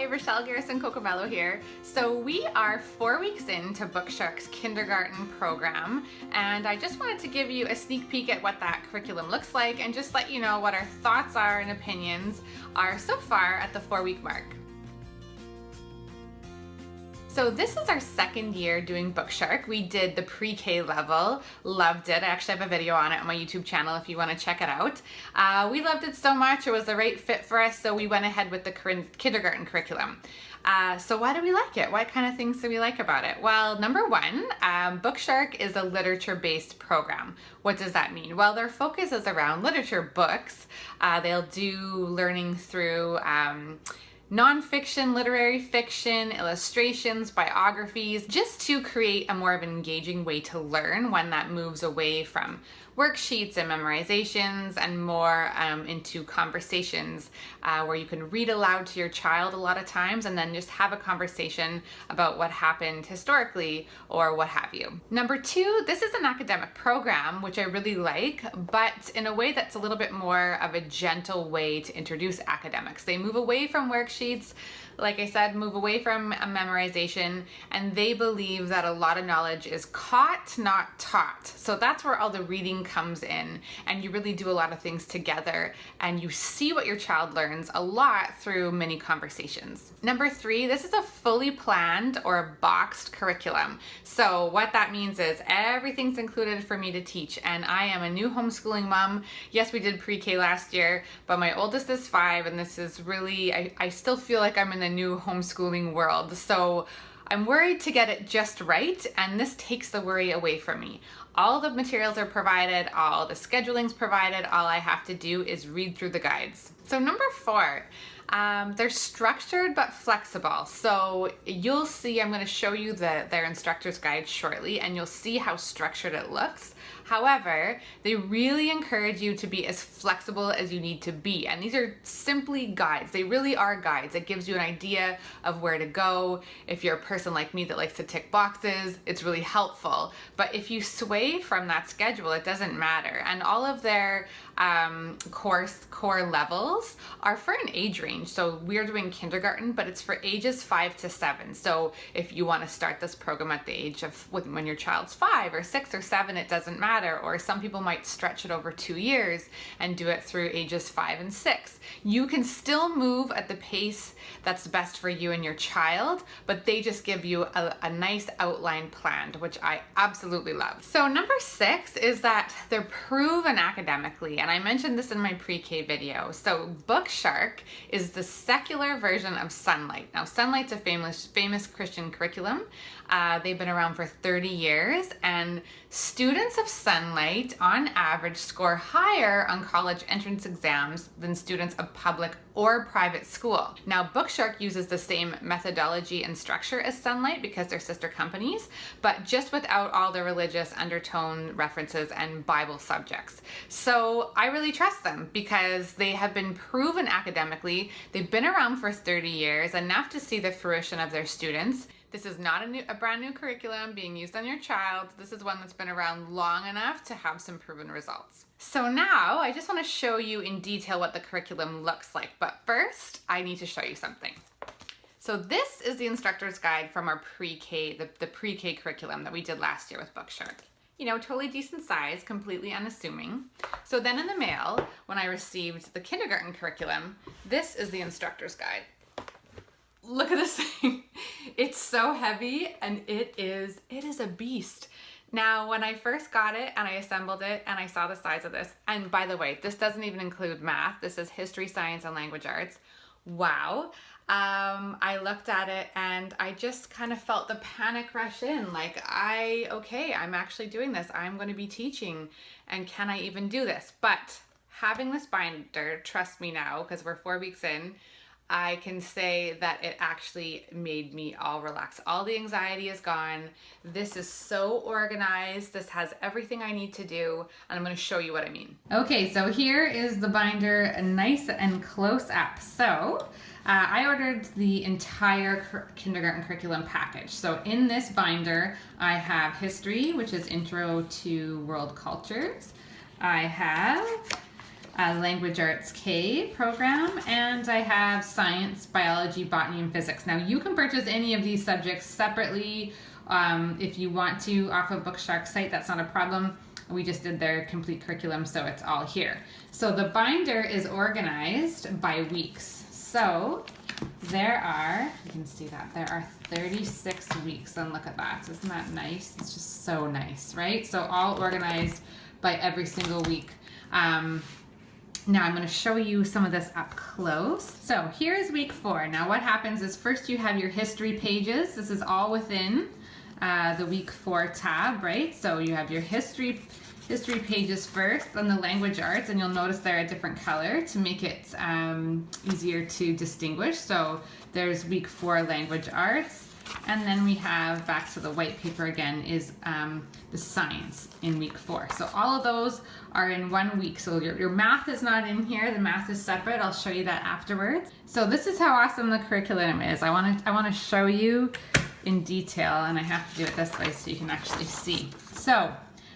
Hi, Rochelle Garrison-Cocomello here. So we are 4 weeks into Bookshark's kindergarten program, and I just wanted to give you a sneak peek at what that curriculum looks like and just let you know what our thoughts are and opinions are so far at the 4-week mark. So this is our second year doing Bookshark. We did the pre-K level, loved it. I actually have a video on it on my YouTube channel if you want to check it out. We loved it so much, it was the right fit for us, so we went ahead with the kindergarten curriculum. So why do we like it? What kind of things do we like about it? Well, number one, Bookshark is a literature-based program. What does that mean? Well, their focus is around literature books. They'll do learning through nonfiction, literary fiction, illustrations, biographies, just to create a more of an engaging way to learn, one that moves away from worksheets and memorizations and more into conversations where you can read aloud to your child a lot of times and then just have a conversation about what happened historically or what have you. Number two, this is an academic program, which I really like, but in a way that's a little bit more of a gentle way to introduce academics. They move away from worksheets, like I said, move away from memorization, and they believe that a lot of knowledge is caught, not taught. So that's where all the reading comes in, and you really do a lot of things together, and you see what your child learns a lot through mini conversations. Number three, this is a fully planned or a boxed curriculum. So what that means is everything's included for me to teach, and I am a new homeschooling mom. Yes, we did pre-K last year, but my oldest is 5, and this is really, I still feel like I'm in a new homeschooling world. So I'm worried to get it just right, and this takes the worry away from me. All the materials are provided, all the scheduling's provided, all I have to do is read through the guides. So number 4, they're structured but flexible. So you'll see, I'm going to show you their instructor's guide shortly, and you'll see how structured it looks. However, they really encourage you to be as flexible as you need to be. And these are simply guides. They really are guides. It gives you an idea of where to go. If you're a person like me that likes to tick boxes, it's really helpful. But if you sway from that schedule, it doesn't matter. And all of their core levels are for an age range. So we're doing kindergarten, but it's for ages 5 to 7. So if you want to start this program at the age of when your child's 5 or 6 or 7, it doesn't matter. Or some people might stretch it over 2 years and do it through ages 5 and 6. You can still move at the pace that's best for you and your child, but they just give you a nice outline planned, which I absolutely love. So number 6 is that they're proven academically, and I mentioned this in my pre-K video. So Bookshark is the secular version of Sunlight. Now Sunlight's a famous Christian curriculum. They've been around for 30 years, and students of Sunlight on average score higher on college entrance exams than students of public or private school. Now Bookshark uses the same methodology and structure as Sunlight because they're sister companies, but just without all the religious undertone references and Bible subjects. So I really trust them because they have been proven academically. They've been around for 30 years, enough to see the fruition of their students. This is not a brand new curriculum being used on your child. This is one that's been around long enough to have some proven results. So now I just want to show you in detail what the curriculum looks like. But first, I need to show you something. So this is the instructor's guide from our pre-K, the pre-K curriculum that we did last year with Bookshark. You know, totally decent size, completely unassuming. So then in the mail, when I received the kindergarten curriculum, this is the instructor's guide. Look at this thing. It's so heavy, and it is a beast. Now, when I first got it and I assembled it and I saw the size of this, and by the way, this doesn't even include math. This is history, science, and language arts. Wow. I looked at it and I just kind of felt the panic rush in. Like, okay, I'm actually doing this. I'm going to be teaching, and can I even do this? But having this binder, trust me now, because we're 4 weeks in, I can say that it actually made me all relax. All the anxiety is gone. This is so organized. This has everything I need to do, and I'm going to show you what I mean. Okay, so here is the binder, nice and close up. So I ordered the entire kindergarten curriculum package. So in this binder, I have history, which is Intro to World Cultures. I have Language Arts K program, and I have science, biology, botany, and physics. Now you can purchase any of these subjects separately if you want to off of Bookshark's site. That's not a problem. We just did their complete curriculum, so it's all here. So the binder is organized by weeks. So there are, you can see that, there are 36 weeks, and look at that. Isn't that nice? It's just so nice, right? So all organized by every single week. Now I'm going to show you some of this up close. So here's week 4. Now what happens is first you have your history pages. This is all within the week 4 tab, right? So you have your history pages first, then the language arts, and you'll notice they're a different color to make it easier to distinguish. So there's week 4 language arts, and then we have, back to the white paper again, is the science in week 4. So all of those are in 1 week. So your math is not in here. The math is separate. I'll show you that afterwards. So this is how awesome the curriculum is. I want to show you in detail, and I have to do it this way so you can actually see. So,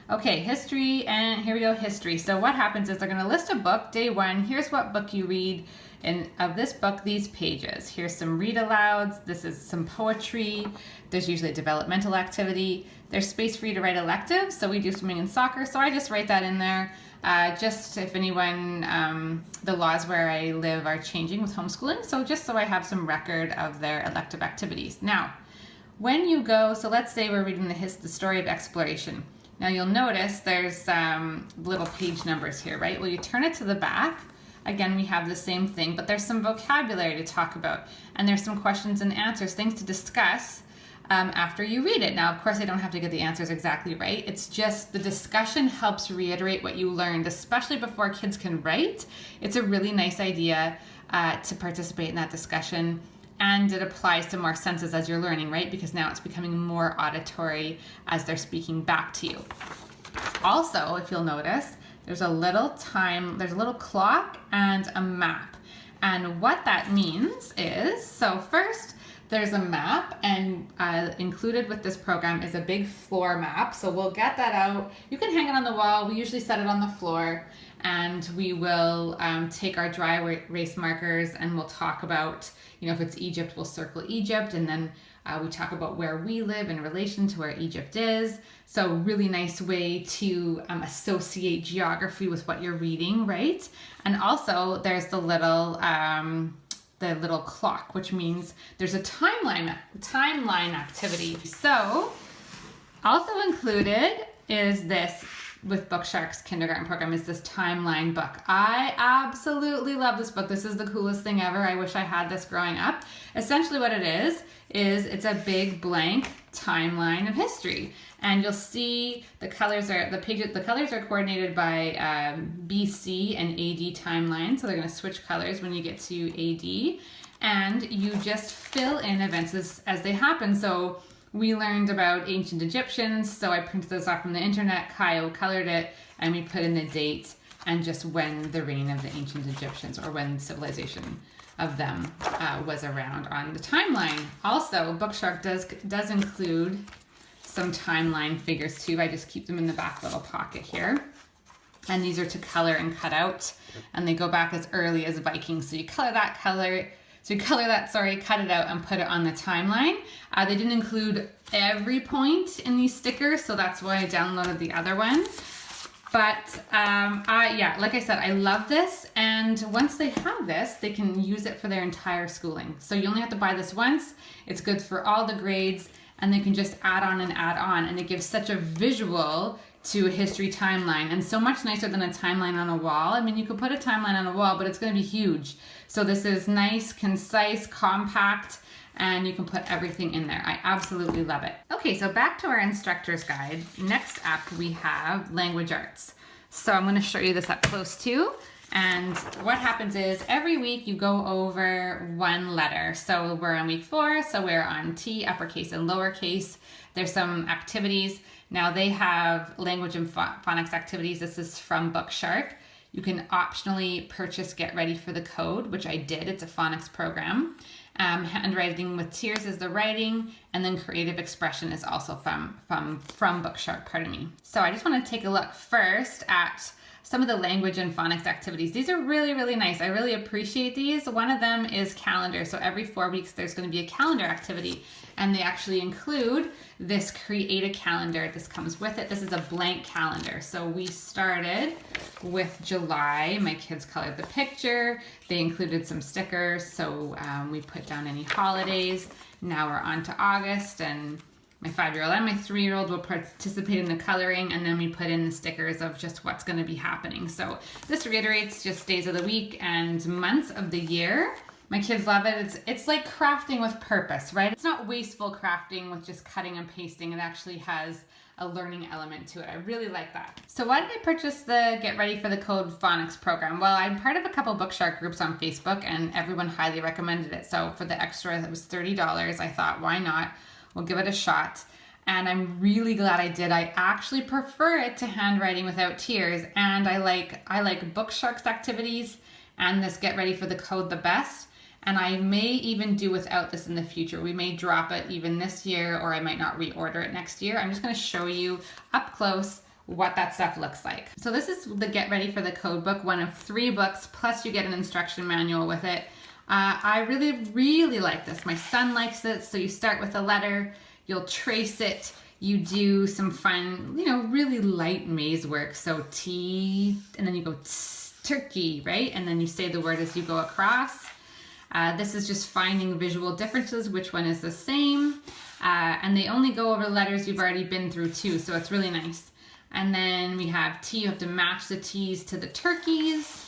okay, history, and here we go, history. So what happens is they're going to list a book, day 1. Here's what book you read. And of this book, these pages. Here's some read alouds. This is some poetry. There's usually a developmental activity. There's space for you to write electives. So we do swimming and soccer. So I just write that in there. Just if anyone, the laws where I live are changing with homeschooling. So just so I have some record of their elective activities. Now, when you go, so let's say we're reading the story of exploration. Now you'll notice there's little page numbers here, right? Well, you turn it to the back. Again, we have the same thing, but there's some vocabulary to talk about, and there's some questions and answers, things to discuss after you read it. Now, of course, I don't have to get the answers exactly right. It's just the discussion helps reiterate what you learned, especially before kids can write. It's a really nice idea to participate in that discussion, and it applies to more senses as you're learning, right? Because now it's becoming more auditory as they're speaking back to you. Also, if you'll notice, there's a little clock and a map. And what that means is, so first there's a map, and included with this program is a big floor map. So we'll get that out. You can hang it on the wall. We usually set it on the floor, and we will take our dry erase markers and we'll talk about, if it's Egypt, we'll circle Egypt, and then we talk about where we live in relation to where Egypt is. So really nice way to associate geography with what you're reading, right? And also there's the little clock, which means there's a timeline activity. So also included is this, with Bookshark's kindergarten program, is this timeline book. I absolutely love this book. This is the coolest thing ever. I wish I had this growing up. Essentially what it is it's a big blank timeline of history. And you'll see the colors are coordinated by BC and AD timeline. So they're going to switch colors when you get to AD. And you just fill in events as they happen. So we learned about ancient Egyptians, so I printed those off from the internet. Kyle colored it, and we put in the date and just when the reign of the ancient Egyptians, or when civilization of them was around on the timeline. Also, Bookshark does include some timeline figures too. I just keep them in the back little pocket here. And these are to color and cut out, and they go back as early as Vikings. So you cut it out, cut it out, and put it on the timeline. They didn't include every point in these stickers, so that's why I downloaded the other one. But yeah, like I said, I love this, and once they have this, they can use it for their entire schooling. So you only have to buy this once. It's good for all the grades, and they can just add on, and it gives such a visual to a history timeline, and so much nicer than a timeline on a wall. I mean, you could put a timeline on a wall, but it's going to be huge. So this is nice, concise, compact, and you can put everything in there. I absolutely love it. Okay, so back to our instructor's guide. Next up, we have language arts. So I'm going to show you this up close too. And what happens is every week you go over one letter. So we're on week 4, so we're on T, uppercase and lowercase. There's some activities. Now they have language and phonics activities. This is from Bookshark. You can optionally purchase Get Ready for the Code, which I did. It's a phonics program. Handwriting with Tears is the writing, and then creative expression is also from Bookshark, pardon me. So I just want to take a look first at some of the language and phonics activities. These are really, really nice. I really appreciate these. One of them is calendar. So every 4 weeks, there's going to be a calendar activity, and they actually include this create a calendar. This comes with it. This is a blank calendar. So we started with July. My kids colored the picture. They included some stickers. So we put down any holidays. Now we're on to August, and my 5-year-old and my 3-year-old will participate in the coloring, and then we put in the stickers of just what's going to be happening. So this reiterates just days of the week and months of the year. My kids love it. It's like crafting with purpose, right? It's not wasteful crafting with just cutting and pasting. It actually has a learning element to it. I really like that. So why did I purchase the Get Ready for the Code Phonics program? Well, I'm part of a couple Bookshark groups on Facebook, and everyone highly recommended it. So for the extra, it was $30. I thought, why not? We'll give it a shot. And I'm really glad I did. I actually prefer it to handwriting without tears. And I like Bookshark's activities and this Get Ready for the Code the best. And I may even do without this in the future. We may drop it even this year, or I might not reorder it next year. I'm just gonna show you up close what that stuff looks like. So this is the Get Ready for the Code book, one of 3 books, plus you get an instruction manual with it. I really, really like this. My son likes it. So you start with a letter, you'll trace it, you do some fun, really light maze work. So T, and then you go turkey, right? And then you say the word as you go across. This is just finding visual differences, which one is the same. And they only go over letters you've already been through too, so it's really nice. And then we have T, you have to match the T's to the turkeys.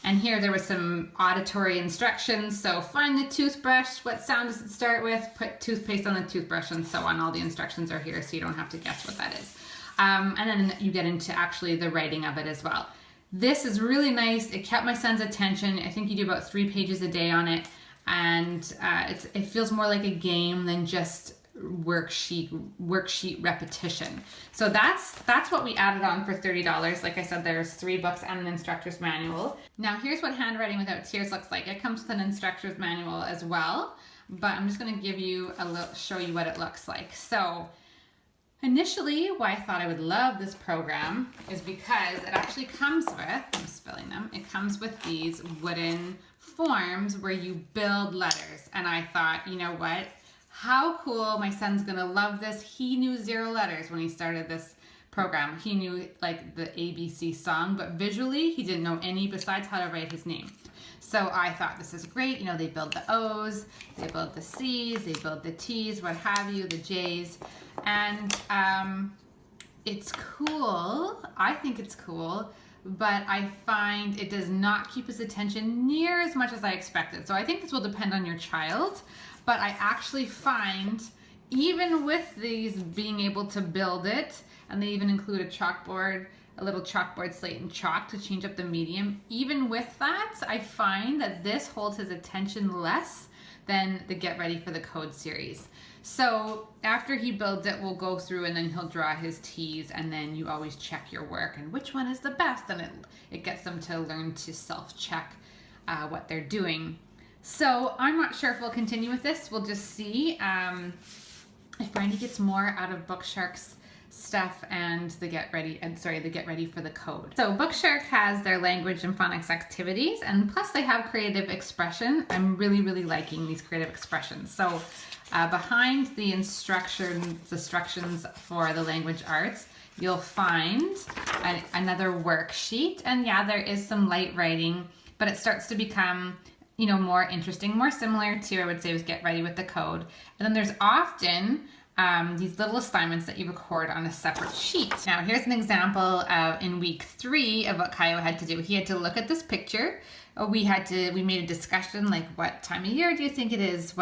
And here there was some auditory instructions. So find the toothbrush, what sound does it start with? Put toothpaste on the toothbrush, and so on. All the instructions are here, so you don't have to guess what that is. And then you get into actually the writing of it as well. This is really nice. It kept my son's attention. I think you do about 3 pages a day on it. And it feels more like a game than just worksheet repetition. So that's what we added on for $30. Like I said, there's 3 books and an instructor's manual. Now here's what handwriting without tears looks like. It comes with an instructor's manual as well, but I'm just going to give you show you what it looks like. So initially, why I thought I would love this program is because it actually comes with, I'm spelling them, it comes with these wooden forms where you build letters. And I thought, you know what? How cool, my son's gonna love this. He knew 0 letters when he started this program. He knew like the ABC song, but visually he didn't know any besides how to write his name. So I thought this is great. They build the O's, they build the C's, they build the T's, what have you, the J's. And it's cool. I think it's cool, but I find it does not keep his attention near as much as I expected. So I think this will depend on your child. But I actually find, even with these being able to build it, and they even include a chalkboard, a little chalkboard slate and chalk to change up the medium, even with that, I find that this holds his attention less than the Get Ready for the Code series. So after he builds it, we'll go through and then he'll draw his T's, and then you always check your work and which one is the best, and it gets them to learn to self-check what they're doing. So I'm not sure if we'll continue with this. We'll just see if Brandy gets more out of Bookshark's stuff and the Get Ready for the Code. So Bookshark has their language and phonics activities, and plus they have creative expression. I'm really, really liking these creative expressions. So behind the instructions for the language arts, you'll find another worksheet. And yeah, there is some light writing, but it starts to become more interesting, more similar to, I would say, was Get Ready with the Code. And then there's often these little assignments that you record on a separate sheet. Now here's an example in week 3 of what Kyle had to do. He had to look at this picture. We made a discussion like, what time of year do you think it is?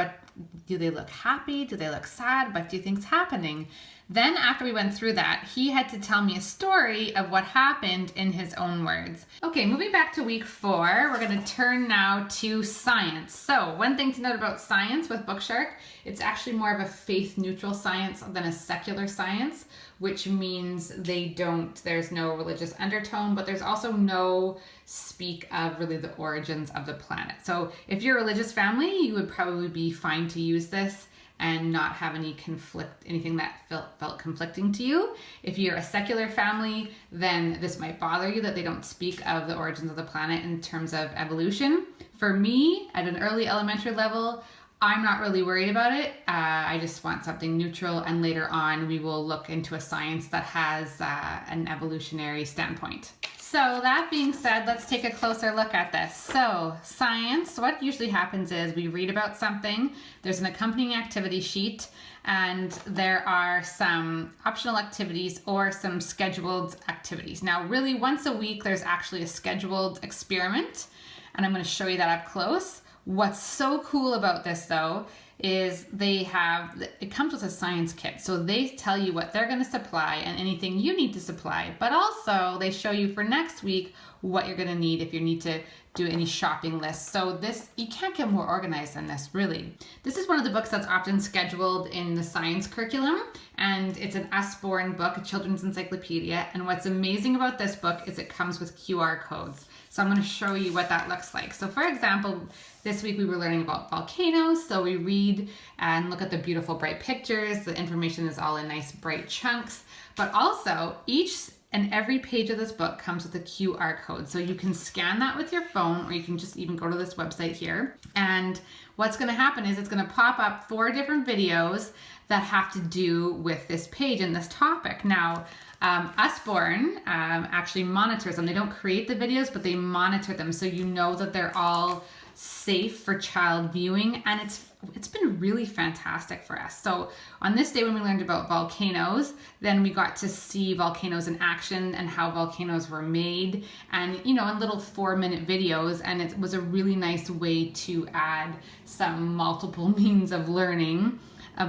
Do they look happy? Do they look sad? What do you think's happening? Then after we went through that, he had to tell me a story of what happened in his own words. Okay, moving back to week 4, we're gonna turn now to science. So one thing to note about science with Bookshark, it's actually more of a faith-neutral science than a secular science, which means there's no religious undertone, but there's also no speak of really the origins of the planet. So if you're a religious family, you would probably be fine to use this. and not have anything that felt conflicting to you. If you're a secular family, then this might bother you that they don't speak of the origins of the planet in terms of evolution. For me, at an early elementary level, I'm not really worried about it. I just want something neutral, and later on we will look into a science that has an evolutionary standpoint. So that being said, let's take a closer look at this. So science, what usually happens is we read about something, there's an accompanying activity sheet, and there are some optional activities or some scheduled activities. Now really once a week there's actually a scheduled experiment, and I'm going to show you that up close. What's so cool about this though is it comes with a science kit. So they tell you what they're going to supply and anything you need to supply, but also they show you for next week what you're going to need if you need to do any shopping lists. So you can't get more organized than this, really. This is one of the books that's often scheduled in the science curriculum, and it's an Usborne book, a children's encyclopedia. And what's amazing about this book is it comes with QR codes. So I'm going to show you what that looks like. So for example, this week we were learning about volcanoes. So we read and look at the beautiful bright pictures. The information is all in nice bright chunks, but also each and every page of this book comes with a QR code. So you can scan that with your phone, or you can just even go to this website here. And what's going to happen is it's going to pop up 4 different videos that have to do with this page and this topic. Now, Usborne actually monitors them. They don't create the videos, but they monitor them, so you know that they're all safe for child viewing, and it's been really fantastic for us. So on this day when we learned about volcanoes, then we got to see volcanoes in action and how volcanoes were made, and in little 4-minute videos, and it was a really nice way to add some multiple means of learning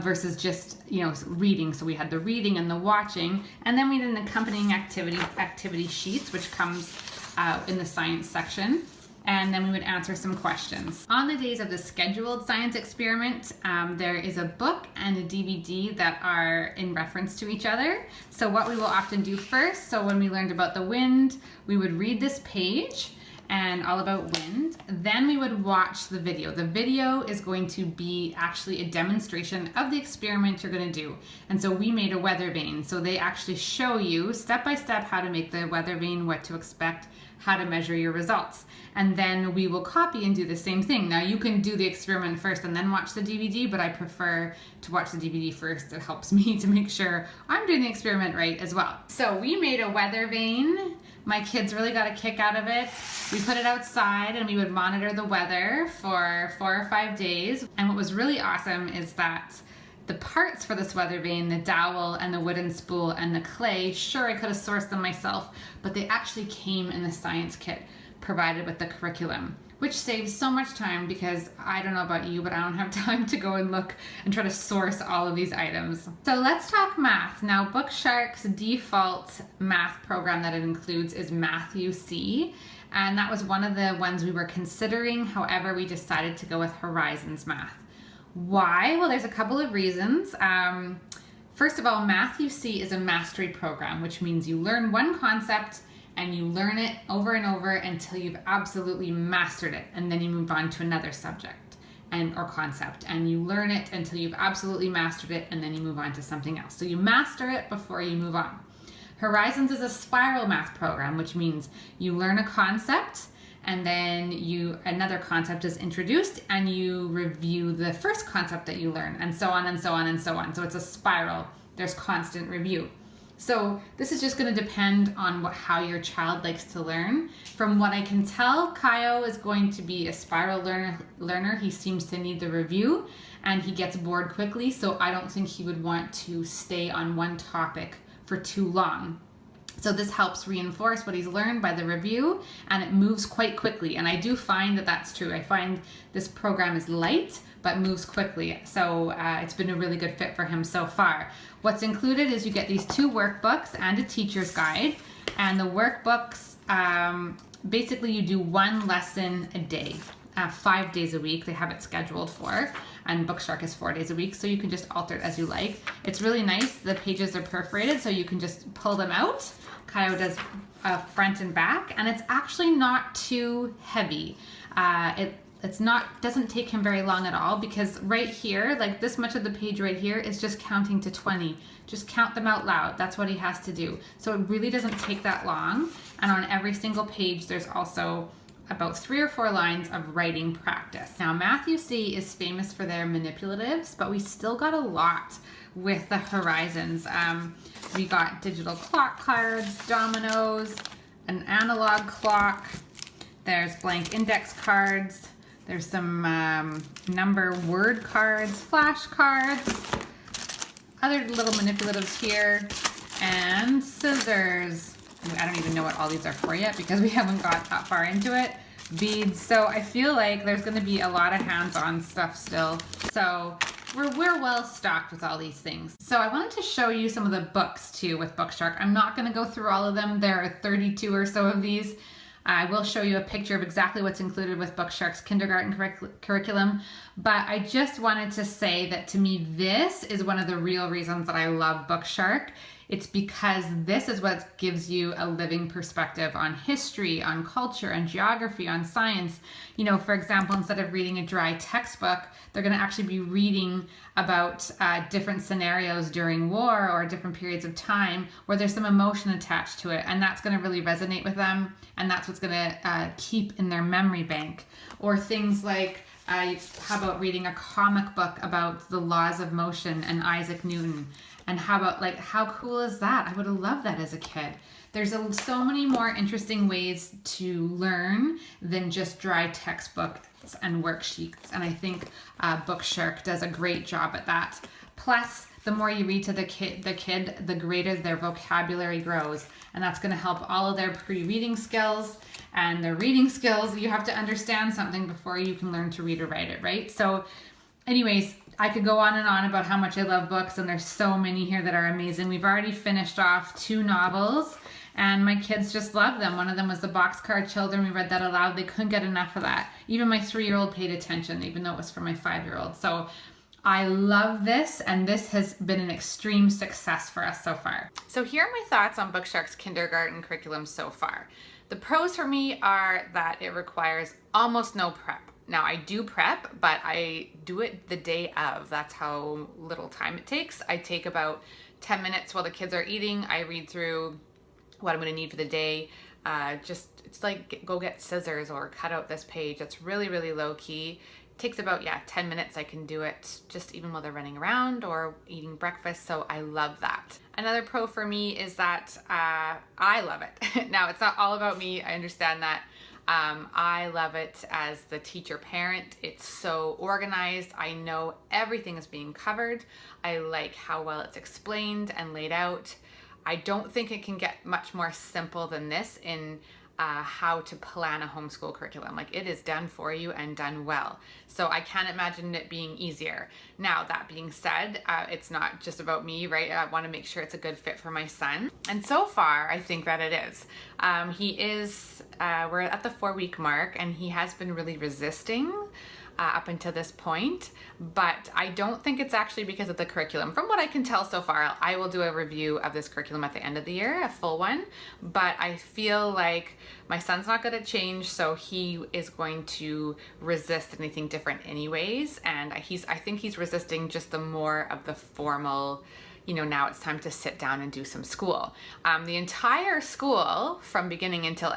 versus just reading. So we had the reading and the watching, and then we did an accompanying activity sheets, which comes in the science section, and then we would answer some questions. On the days of the scheduled science experiment, there is a book and a DVD that are in reference to each other. So what we will often do first, so when we learned about the wind, we would read this page and all about wind. Then we would watch the video. The video is going to be actually a demonstration of the experiment you're going to do. And so we made a weather vane. So they actually show you step by step how to make the weather vane, what to expect, how to measure your results. And then we will copy and do the same thing. Now you can do the experiment first and then watch the DVD, but I prefer to watch the DVD first. It helps me to make sure I'm doing the experiment right as well. So we made a weather vane. My kids really got a kick out of it. We put it outside and we would monitor the weather for 4 or 5 days. And what was really awesome is that the parts for this weather vane, the dowel and the wooden spool and the clay, sure, I could have sourced them myself, but they actually came in the science kit provided with the curriculum, which saves so much time, because I don't know about you, but I don't have time to go and look and try to source all of these items. So let's talk math. Now, Bookshark's default math program that it includes is Math UC, and that was one of the ones we were considering. However, we decided to go with Horizons Math. Why? Well, there's a couple of reasons. First of all, Math UC is a mastery program, which means you learn one concept and you learn it over and over until you've absolutely mastered it, and then you move on to another subject or concept, and you learn it until you've absolutely mastered it, and then you move on to something else. So you master it before you move on. Horizons is a spiral math program, which means you learn a concept, and then another concept is introduced, and you review the first concept that you learn, and so on and so on and so on. So it's a spiral. There's constant review. So this is just going to depend on how your child likes to learn. From what I can tell, Kaio is going to be a spiral learner. He seems to need the review, and he gets bored quickly, so I don't think he would want to stay on one topic for too long. So this helps reinforce what he's learned by the review, and it moves quite quickly. And I do find that that's true. I find this program is light, but moves quickly. So it's been a really good fit for him so far. What's included is you get these 2 workbooks and a teacher's guide. And the workbooks, basically you do 1 lesson a day, 5 days a week. They have it scheduled for. And Bookshark is 4 days a week, so you can just alter it as you like. It's really nice. The pages are perforated, so you can just pull them out. Kaio does front and back, and it's actually not too heavy. doesn't take him very long at all, because right here, like this much of the page right here is just counting to 20. Just count them out loud. That's what he has to do. So it really doesn't take that long. And on every single page, there's also about 3 or 4 lines of writing practice. Now, Matthew C is famous for their manipulatives, but we still got a lot with the horizons. We got digital clock cards, dominoes, an analog clock. There's blank index cards. There's some number word cards, flashcards, other little manipulatives here, and scissors. I don't even know what all these are for yet because we haven't got that far into it. Beads. So I feel like there's going to be a lot of hands-on stuff still. So we're well stocked with all these things. So I wanted to show you some of the books too with Bookshark. I'm not going to go through all of them. There are 32 or so of these. I will show you a picture of exactly what's included with Bookshark's kindergarten curriculum, but I just wanted to say that to me, this is one of the real reasons that I love Bookshark. It's because this is what gives you a living perspective on history, on culture, on geography, on science. You know, for example, instead of reading a dry textbook, they're going to actually be reading about different scenarios during war or different periods of time where there's some emotion attached to it, and that's going to really resonate with them, and that's what's going to keep in their memory bank. Or things like, how about reading a comic book about the laws of motion and Isaac Newton? And how about, like, how cool is that? I would have loved that as a kid. There's so many more interesting ways to learn than just dry textbooks and worksheets. And I think Bookshark does a great job at that. Plus, the more you read to the kid, the greater their vocabulary grows. And that's going to help all of their pre-reading skills. And their reading skills, you have to understand something before you can learn to read or write it, right? So anyways, I could go on and on about how much I love books, and there's so many here that are amazing. We've already finished off 2 novels, and my kids just love them. One of them was The Boxcar Children. We read that aloud. They couldn't get enough of that. Even my 3-year-old paid attention, even though it was for my 5-year-old. So I love this, and this has been an extreme success for us so far. So here are my thoughts on Bookshark's kindergarten curriculum so far. The pros for me are that it requires almost no prep. Now, I do prep, but I do it the day of. That's how little time it takes. I take about 10 minutes while the kids are eating. I read through what I'm going to need for the day. It's like go get scissors or cut out this page. It's really, really low key. It takes about, 10 minutes. I can do it just even while they're running around or eating breakfast. So I love that. Another pro for me is that I love it. Now, it's not all about me. I understand that. I love it as the teacher parent. It's so organized. I know everything is being covered. I like how well it's explained and laid out. I don't think it can get much more simple than this in how to plan a homeschool curriculum. Like, it is done for you and done well. So I can't imagine it being easier. Now, that being said, it's not just about me, right? I want to make sure it's a good fit for my son. And so far, I think that it is. We're at the 4-week mark, and he has been really resisting up until this point, but I don't think it's actually because of the curriculum. From what I can tell so far, I will do a review of this curriculum at the end of the year, a full one, but I feel like my son's not going to change, so he is going to resist anything different anyways, and I think he's resisting just the more of the formal, now it's time to sit down and do some school. The entire school, from beginning until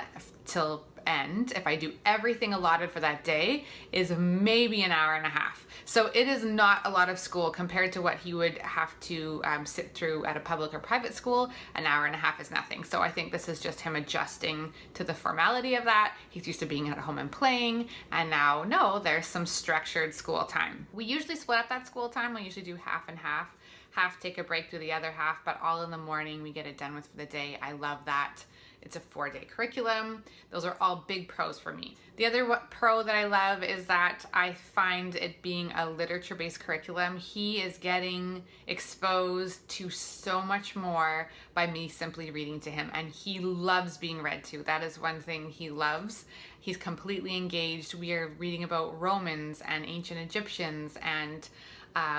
end, if I do everything allotted for that day, is maybe an hour and a half. So it is not a lot of school compared to what he would have to sit through at a public or private school. An hour and a half is nothing. So I think this is just him adjusting to the formality of that. He's used to being at home and playing, and now, no, there's some structured school time. We usually split up that school time. We usually do half and half. Half take a break, do the other half, but all in the morning we get it done with for the day. I love that. It's a 4-day curriculum. Those are all big pros for me. The other pro that I love is that I find it being a literature-based curriculum. He is getting exposed to so much more by me simply reading to him, and he loves being read to. That is one thing he loves. He's completely engaged. We are reading about Romans and ancient Egyptians, and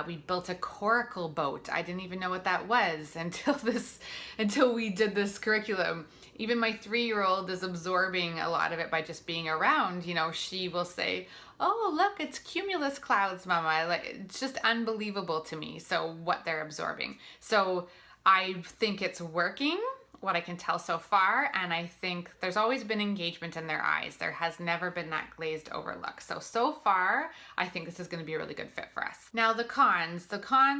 we built a coracle boat. I didn't even know what that was until we did this curriculum. Even my 3-year-old is absorbing a lot of it by just being around. You know, she will say, "Oh, look, it's cumulus clouds, Mama." Like, it's just unbelievable to me. So what they're absorbing. So I think it's working, what I can tell so far, and I think there's always been engagement in their eyes. There has never been that glazed over look. So far, I think this is going to be a really good fit for us. Now the cons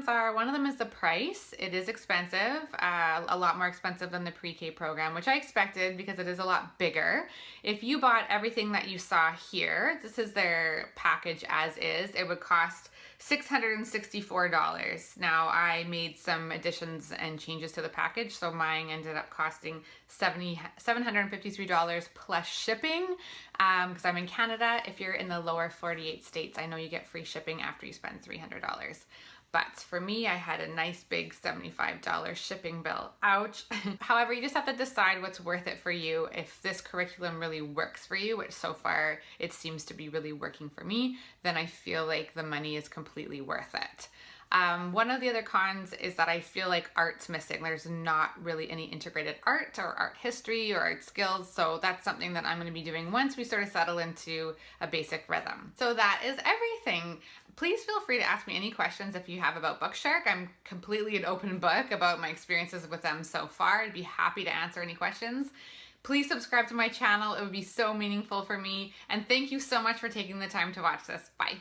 are, one of them is the price. It is expensive, a lot more expensive than the pre-K program, which I expected because it is a lot bigger. If you bought everything that you saw here, this is their package as is, it would cost $664. Now I made some additions and changes to the package, so mine ended up costing $753 plus shipping, because I'm in Canada. If you're in the lower 48 states, I know you get free shipping after you spend $300. But for me, I had a nice big $75 shipping bill. Ouch. However, you just have to decide what's worth it for you. If this curriculum really works for you, which so far it seems to be really working for me, then I feel like the money is completely worth it. One of the other cons is that I feel like art's missing. There's not really any integrated art or art history or art skills, so that's something that I'm going to be doing once we sort of settle into a basic rhythm. So that is everything. Please feel free to ask me any questions if you have about Bookshark. I'm completely an open book about my experiences with them so far. I'd be happy to answer any questions. Please subscribe to my channel. It would be so meaningful for me. And thank you so much for taking the time to watch this. Bye.